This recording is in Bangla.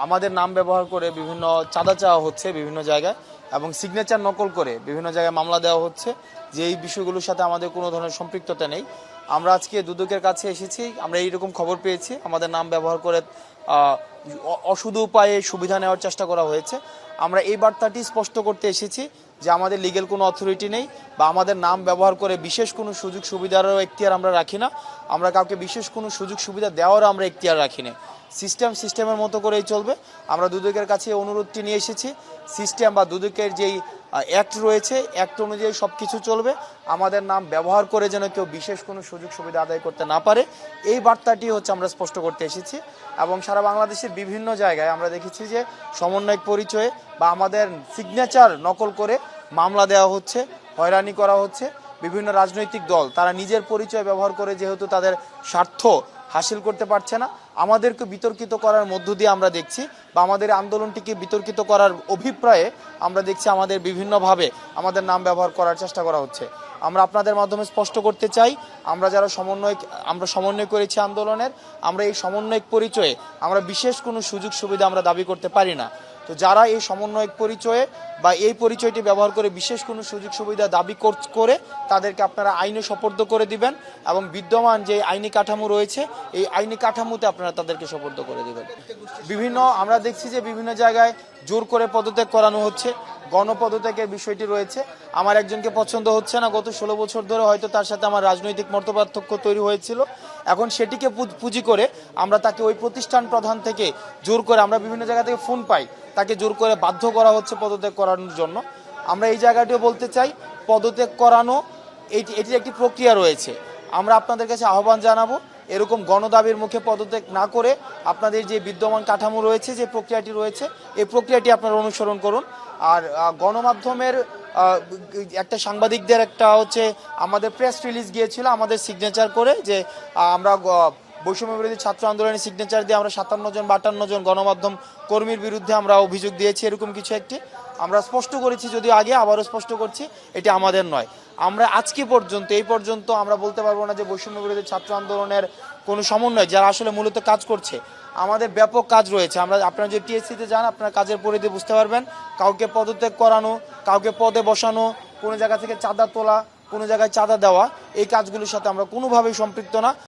আমাদের নাম ব্যবহার করে বিভিন্ন চাঁদা চাওয়া হচ্ছে বিভিন্ন জায়গায় এবং সিগনেচার নকল করে বিভিন্ন জায়গায় মামলা দেওয়া হচ্ছে, যে এই বিষয়গুলোর সাথে আমাদের কোনো ধরনের সম্পৃক্ততা নেই। আমরা আজকে দুদকের কাছে এসেছি, আমরা এইরকম খবর পেয়েছি আমাদের নাম ব্যবহার করে অসুধ উপায়ে সুবিধা নেওয়ার চেষ্টা করা হয়েছে। আমরা এই বার্তাটি স্পষ্ট করতে এসেছি যে আমাদের লিগ্যাল কোনো অথরিটি নেই বা আমাদের নাম ব্যবহার করে বিশেষ কোনো সুযোগ সুবিধারও এখতিয়ার আমরা রাখি না। আমরা কাউকে বিশেষ কোনো সুযোগ সুবিধা দেওয়ারও আমরা এখতিয়ার রাখি না। সিস্টেমের মতো করেই চলবে। আমরা দুদকের কাছে অনুরোধটি নিয়ে এসেছি, সিস্টেম বা দুদকের যেই অ্যাক্ট রয়েছে অ্যাক্ট অনুযায়ী সব কিছু চলবে। আমাদের নাম ব্যবহার করে যেন কেউ বিশেষ কোনো সুযোগ সুবিধা আদায় করতে না পারে, এই বার্তাটি আমরা স্পষ্ট করতে এসেছি। এবং সারা বাংলাদেশের বিভিন্ন জায়গায় আমরা দেখেছি যে সমন্বয়ক পরিচয়ে বা আমাদের সিগনেচার নকল করে মামলা দেওয়া হচ্ছে, হয়রানি করা হচ্ছে। বিভিন্ন রাজনৈতিক দল তারা নিজের পরিচয় ব্যবহার করে যেহেতু তাদের স্বার্থ হাসিল করতে পারছে না, আমাদেরকে বিতর্কিত করার মধ্য দিয়ে আমরা দেখছি বা আমাদের আন্দোলনটিকে বিতর্কিত করার অভিপ্রায়ে আমরা দেখছি আমাদের বিভিন্নভাবে আমাদের নাম ব্যবহার করার চেষ্টা করা হচ্ছে। আমরা আপনাদের মাধ্যমে স্পষ্ট করতে চাই, আমরা যারা সমন্বয় করেছি আন্দোলনের, আমরা এই সমন্বয়ক পরিচয়ে আমরা বিশেষ কোনো সুযোগ সুবিধা আমরা দাবি করতে পারি না। তো যারা এই সমন্বয়ক পরিচয়ে বা এই পরিচয়টি ব্যবহার করে বিশেষ কোনো সুযোগ সুবিধা দাবি করে তাদেরকে আপনারা আইনে সোপর্দ করে দিবেন এবং বিদ্যমান যে আইনি কাঠামো রয়েছে এই আইনি কাঠামোতে আপনারা তাদেরকে সোপর্দ করে দিবেন। আমরা দেখছি যে বিভিন্ন জায়গায় জোর করে পদত্যাগ করানো হচ্ছে, গণপদত্যাগের বিষয়টি রয়েছে। আমার একজনকে পছন্দ হচ্ছে না, গত 16 বছর ধরে হয়তো তার সাথে আমার রাজনৈতিক মতপার্থক্য তৈরি হয়েছিল, এখন সেটিকে পুঁজি করে আমরা তাকে ওই প্রতিষ্ঠান প্রধান থেকে জোর করে, আমরা বিভিন্ন জায়গা থেকে ফোন পাই, তাকে জোর করে বাধ্য করা হচ্ছে পদত্যাগ করানোর জন্য। আমরা এই জায়গাটিও বলতে চাই, পদত্যাগ করানো এটির একটি প্রক্রিয়া রয়েছে। আমরা আপনাদের কাছে আহ্বান জানাবো, এরকম গণদাবির মুখে পদত্যাগ না করে আপনাদের যে বিদ্যমান কাঠামো রয়েছে, যে প্রক্রিয়াটি রয়েছে, এই প্রক্রিয়াটি আপনারা অনুসরণ করুন। আর গণমাধ্যমের একটা সাংবাদিকদের আমাদের প্রেস রিলিজ গিয়েছিল আমাদের সিগনেচার করে, যে আমরা বৈষম্য বিরোধী ছাত্র আন্দোলনের সিগনেচার দিয়ে আমরা 57 জন 52 জন গণমাধ্যম কর্মীর বিরুদ্ধে আমরা অভিযোগ দিয়েছি, এরকম কিছু একটি আমরা স্পষ্ট করেছি, যদিও আগে আবারও স্পষ্ট করছি এটি আমাদের নয়। আমরা আজকে এই পর্যন্ত আমরা বলতে পারবো না যে বৈষম্য বিরোধী ছাত্র আন্দোলনের কোনো সমন্বয় যারা আসলে মূলত কাজ করছে। আমাদের ব্যাপক কাজ রয়েছে। আপনারা যদি টিএসসিতে যান আপনারা কাজের পরিধি বুঝতে পারবেন। কাউকে পদত্যাগ করানো, কাউকে পদে বসানো, কোনো জায়গা থেকে চাঁদা তোলা, কোনো জায়গায় চাঁদা দেওয়া, এই কাজগুলোর সাথে আমরা কোনোভাবেই সম্পৃক্ত না।